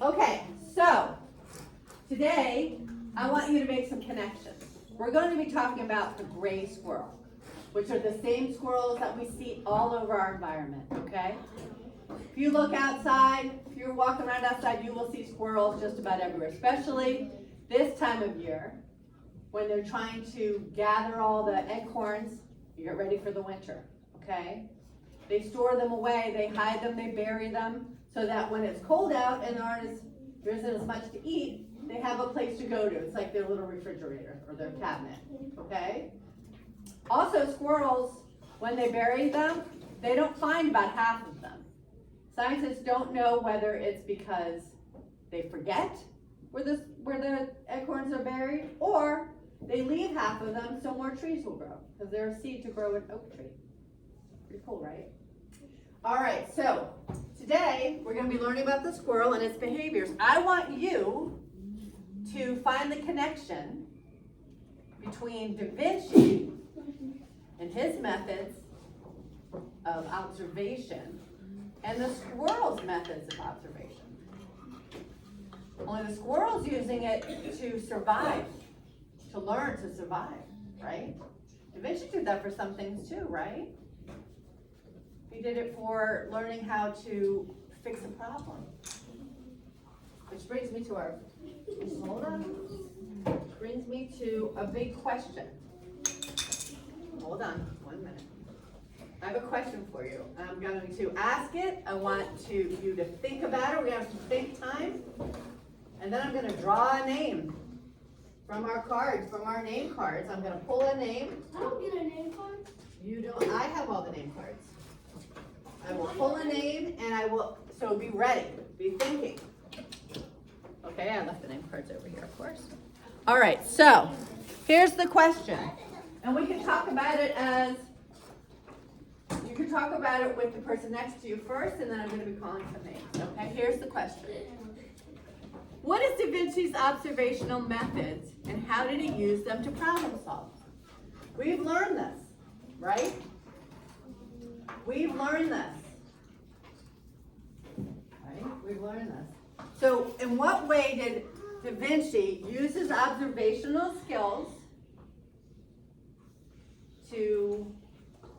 Okay, so today I want you to make some connections. We're going to be talking about the gray squirrel, which are the same squirrels that we see all over our environment, okay? If you look outside, if you're walking around outside, you will see squirrels just about everywhere, especially this time of year when they're trying to gather all the acorns to get ready for the winter, okay? They store them away, they hide them, they bury them, so that when it's cold out and there isn't as much to eat, they have a place to go to. It's like their little refrigerator or their cabinet, okay? Also, squirrels, when they bury them, they don't find about half of them. Scientists don't know whether it's because they forget where the acorns are buried, or they leave half of them so more trees will grow, because they're a seed to grow an oak tree. Pretty cool, right? All right, so today we're going to be learning about the squirrel and its behaviors. I want you to find the connection between Da Vinci and his methods of observation and the squirrel's methods of observation. Only the squirrel's using it to survive, to learn to survive, right? Da Vinci did that for some things too, right? He did it for learning how to fix a problem. Which brings me to brings me to a big question. Hold on, 1 minute. I have a question for you. I'm going to ask it. I want you to think about it. We have some think time. And then I'm going to draw a name from our cards, from our name cards. I'm going to pull a name. I don't get a name card. You don't. I have all the name cards. I will pull a name and so be ready. Be thinking. Okay, I left the name cards over here, of course. All right, so here's the question. And we can talk about it you can talk about it with the person next to you first, and then I'm going to be calling some names. Okay, here's the question. What is Da Vinci's observational methods, and how did he use them to problem solve? We've learned this, right? We've learned this. Right? We've learned this. So, in what way did Da Vinci use his observational skills to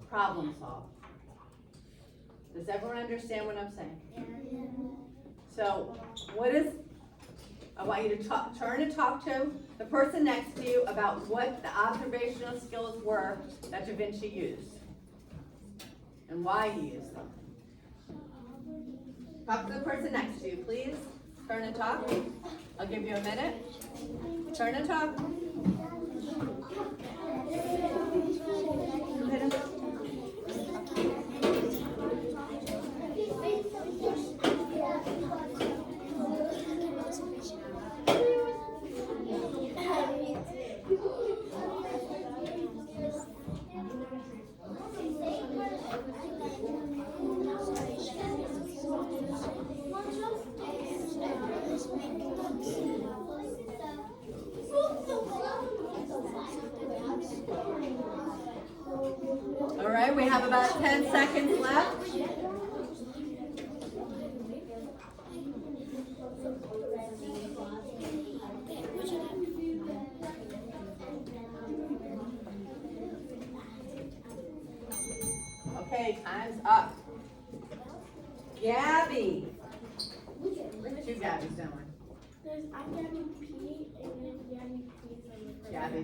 problem solve? Does everyone understand what I'm saying? Yeah. So, I want you to turn and talk to the person next to you about what the observational skills were that Da Vinci used and why he used them. Talk to the person next to you, please. Turn and talk. I'll give you a minute. Turn and talk. All right, we have about 10 seconds left. Okay, time's up. Gabby. There's two Gabbies, don't we? There's Gabby P and then Gabby P. Gabby.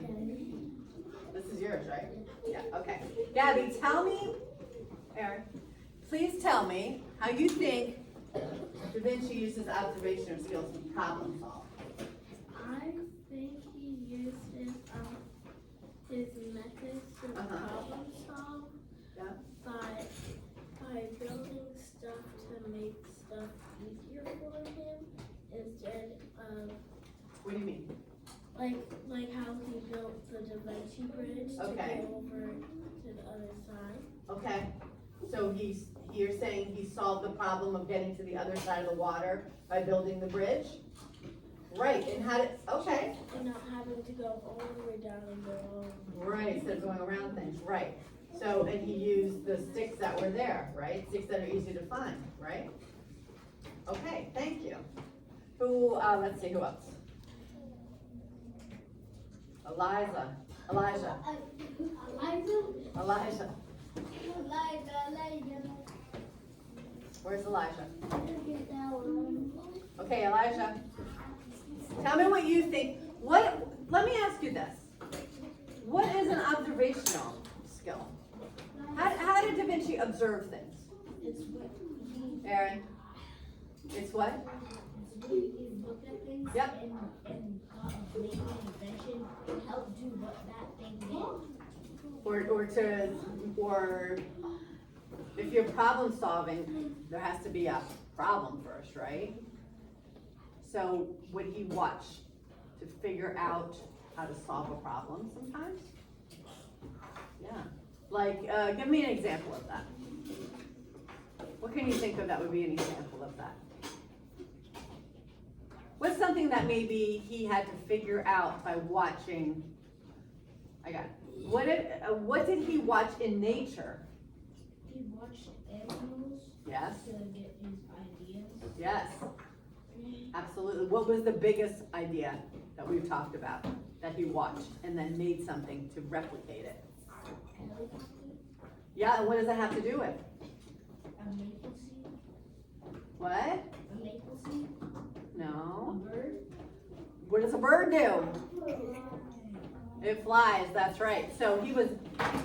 This is yours, right? Yeah, okay. Gabby, tell me, Aaron, please tell me how you think Da Vinci uses observational skills to problem solve. I think he used his methods to problem solve by building stuff to make stuff easier for him instead of. What do you mean? Like how he built the Da Vinci Bridge to go over to the other side. Okay. So you're saying he solved the problem of getting to the other side of the water by building the bridge? Right. And And not having to go all the way down and go on. Right, instead of going around things. Right. So, and he used the sticks that were there, right? Sticks that are easy to find, right? Okay, thank you. Let's see, who else? Elijah. Where's Elijah? Okay, Elijah. Tell me what you think. Let me ask you this. What is an observational skill? How did Da Vinci observe things? It's what Aaron? It's what? you look at things Yep. and make an invention and help do what that thing did. Or if you're problem solving, there has to be a problem first, right? So would he watch to figure out how to solve a problem sometimes? Yeah. Like, give me an example of that. What can you think of that would be an example of that? What's something that maybe he had to figure out by watching? I got it. What did he watch in nature? He watched animals Yes. to get his ideas. Yes. Absolutely. What was the biggest idea that we've talked about that he watched and then made something to replicate it? Yeah, and what does that have to do with? A maple seed. What? A maple seed. A No. bird. What does a bird do? It flies, that's right. So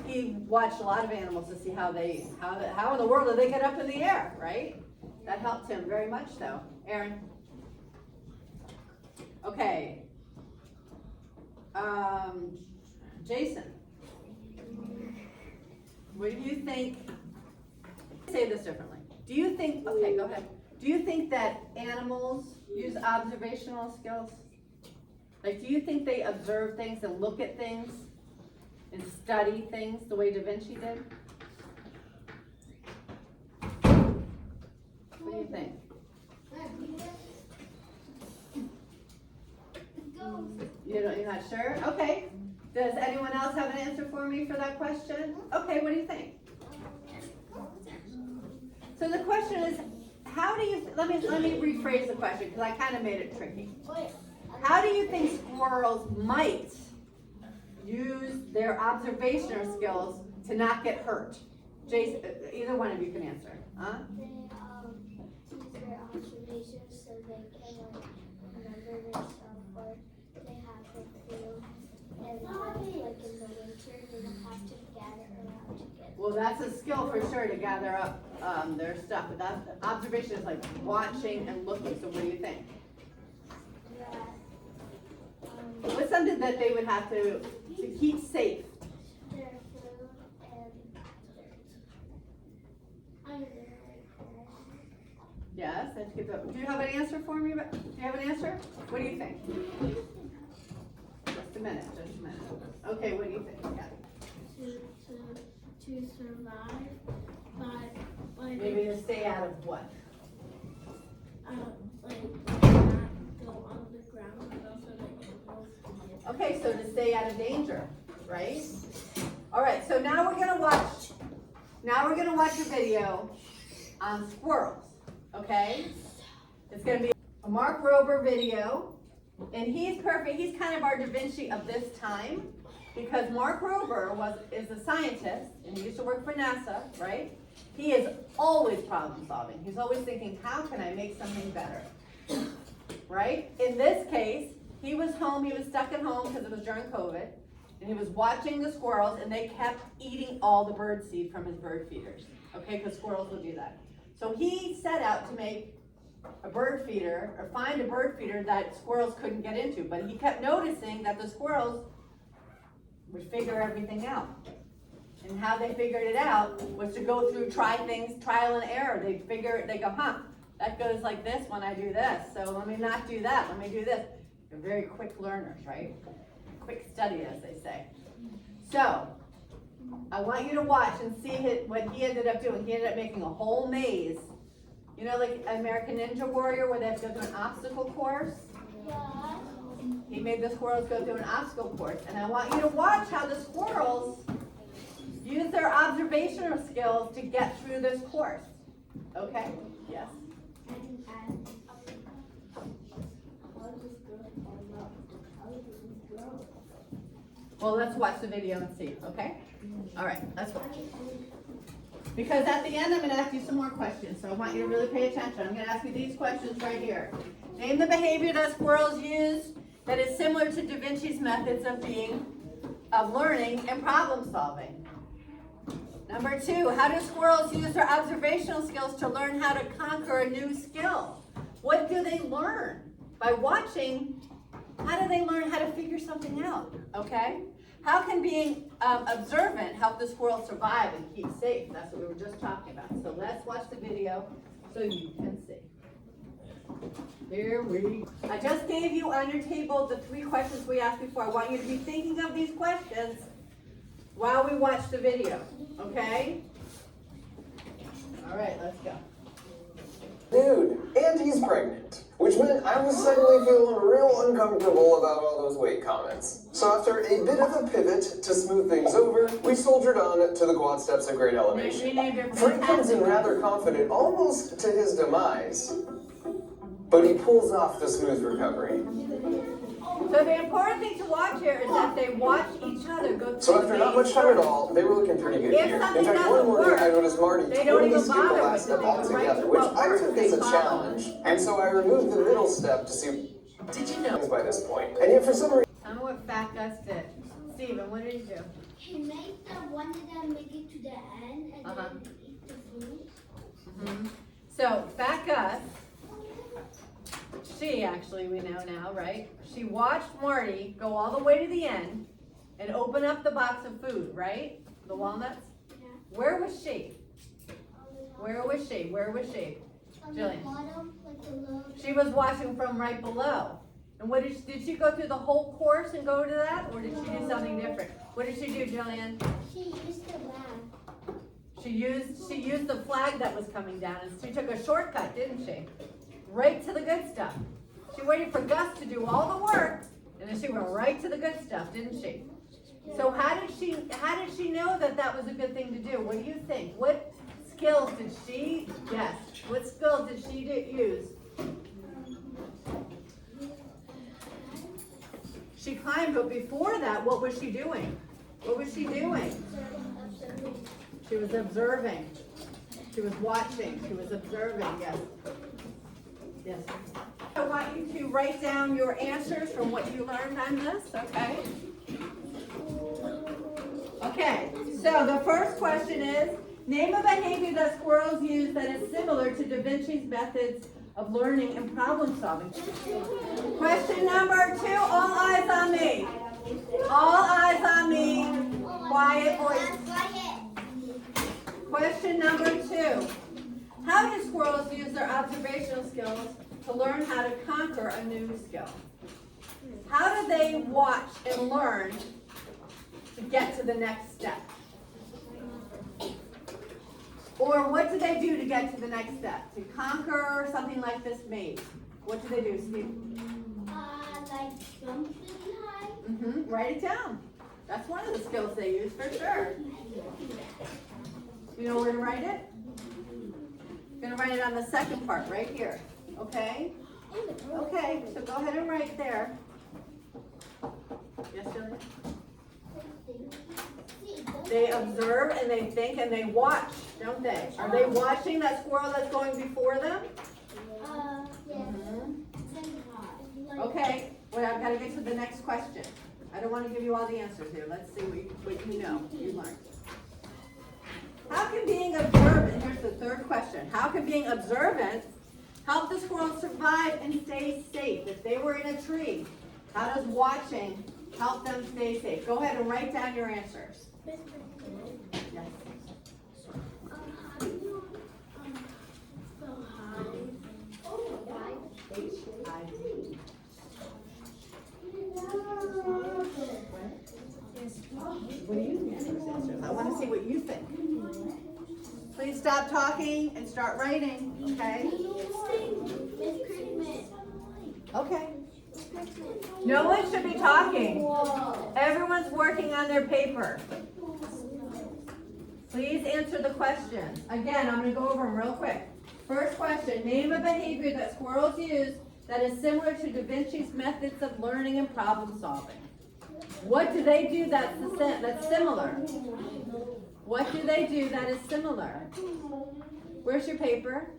he watched a lot of animals to see how in the world do they get up in the air, right? That helped him very much so. Aaron? Okay. Jason? What do you think? Say this differently. Do you think, okay, go ahead. Do you think that animals use observational skills? Like, do you think they observe things and look at things and study things the way Da Vinci did? What do you think? You're not sure? Okay. Does anyone else have an answer for me for that question? Okay, what do you think? So the question is, how do you, let me rephrase the question because I kind of made it tricky. How do you think squirrels might use their observational skills to not get hurt? Jason, either one of you can answer. Huh? They use their observations so they can remember their stuff, or they have the field, and like in the winter they don't have to gather around together. Well, that's a skill for sure to gather up their stuff, but that observation is like watching and looking. So what do you think? What's something that they would have to keep safe? Their food and dirt. Yes, that's good. Do you have an answer for me? Do you have an answer? What do you think? Just a minute. Okay, what do you think? Yeah. To survive by Maybe to stay out of what? like not go on the ground, but also the animals to get. Okay, so to stay out of danger, right? All right, so now we're gonna watch a video on squirrels, okay? It's gonna be a Mark Rober video, and he's perfect. He's kind of our Da Vinci of this time, because Mark Rober is a scientist, and he used to work for NASA, right? He is always problem solving. He's always thinking, how can I make something better? Right? In this case, he was home, he was stuck at home because it was during COVID, and he was watching the squirrels, and they kept eating all the bird seed from his bird feeders, okay, because squirrels will do that. So he set out to make a bird feeder, or find a bird feeder that squirrels couldn't get into, but he kept noticing that the squirrels would figure everything out. And how they figured it out was to go through trial and error. They go, that goes like this when I do this, so let me not do that, let me do this. They're very quick learners, right? Quick study, as they say. So, I want you to watch and see what he ended up doing. He ended up making a whole maze. You know, like American Ninja Warrior, where they have to go through an obstacle course? Yeah. He made the squirrels go through an obstacle course. And I want you to watch how the squirrels use their observational skills to get through this course. Okay? Yes? Well, let's watch the video and see, okay? All right, let's watch. Because at the end, I'm gonna ask you some more questions, so I want you to really pay attention. I'm gonna ask you these questions right here. Name the behavior that squirrels use that is similar to DaVinci's methods of learning and problem solving. Number 2, how do squirrels use their observational skills to learn how to conquer a new skill? What do they learn? By watching, how do they learn how to figure something out, okay? How can being observant help the squirrel survive and keep safe? That's what we were just talking about. So let's watch the video so you can see. Here we go. I just gave you on your table the 3 questions we asked before. I want you to be thinking of these questions while we watch the video, okay? All right, let's go. Dude, and he's pregnant, which meant I was suddenly feeling real uncomfortable about all those weight comments. So after a bit of a pivot to smooth things over, we soldiered on to the quad steps of great elevation. Frank comes in rather confident, almost to his demise, but he pulls off the smooth recovery. So the important thing to watch here is that they watch each other go through. So after not much time at all, they were looking pretty good If here. In something fact, one doesn't morning work, I noticed Marty they don't totally even skip the bother last with step it. They go right altogether, to which what I works. took They as a follow. challenge. And so I removed the middle step to see, did you know by this point? And yet for some reason, I don't know what Fat Gus did. Steven, what did he do? He made the one that make it to the end and then eat the food. So Fat Gus, she actually, we know now, right? She watched Marty go all the way to the end and open up the box of food, right? The walnuts? Yeah. Where was she? Where was she? Where was she? On Jillian. the bottom, like the little. She was watching from right below. And what did she go through the whole course and go to that? Or did she do something different? What did she do, Jillian? She used the lamp. She used the flag that was coming down, and she took a shortcut, didn't she? Right to the good stuff. She waited for Gus to do all the work, and then she went right to the good stuff, didn't she? So how did she know that that was a good thing to do? What do you think? What skills did she guess? What skills did she use? She climbed, but before that, what was she doing? What was she doing? She was observing. She was watching. She was observing, yes. Yes. I want you to write down your answers from what you learned on this, okay? Okay, so the first question is, name a behavior that squirrels use that is similar to DaVinci's methods of learning and problem solving. Question number 2, all eyes on me. All eyes on me. Quiet voice. Question number 2. How do squirrels use their observational skills to learn how to conquer a new skill? How do they watch and learn to get to the next step? Or what do they do to get to the next step? To conquer something like this maze? What do they do, Steve? Like jump really high. Write it down. That's one of the skills they use for sure. You know where to write it? You're going to write it on the second part, right here. Okay? Okay, so go ahead and write there. Yes, Julia? They observe and they think and they watch, don't they? Are they watching that squirrel that's going before them? Okay, well, I've got to get to the next question. I don't want to give you all the answers here. Let's see what you know, you learned. How can being observant, here's the third question. How can being observant help the squirrel survive and stay safe? If they were in a tree, how does watching help them stay safe? Go ahead and write down your answers. Yes. How do you go high? H-I-D. What do you think answers? I want to see what you think. Please stop talking and start writing, okay? Okay. No one should be talking. Everyone's working on their paper. Please answer the question. Again, I'm going to go over them real quick. First question, name a behavior that squirrels use that is similar to DaVinci's methods of learning and problem solving. What do they do that's similar? What do they do that is similar? Where's your paper?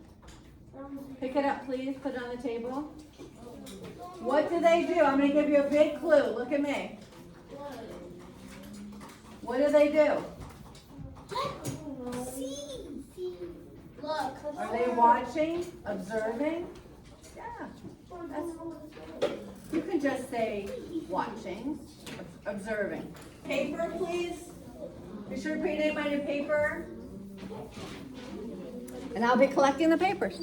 Pick it up, please. Put it on the table. What do they do? I'm going to give you a big clue. Look at me. What do they do? Look. Are they watching? Observing? Yeah. You can just say watching, observing. Paper, please. Be sure to put your name on your paper. And I'll be collecting the papers.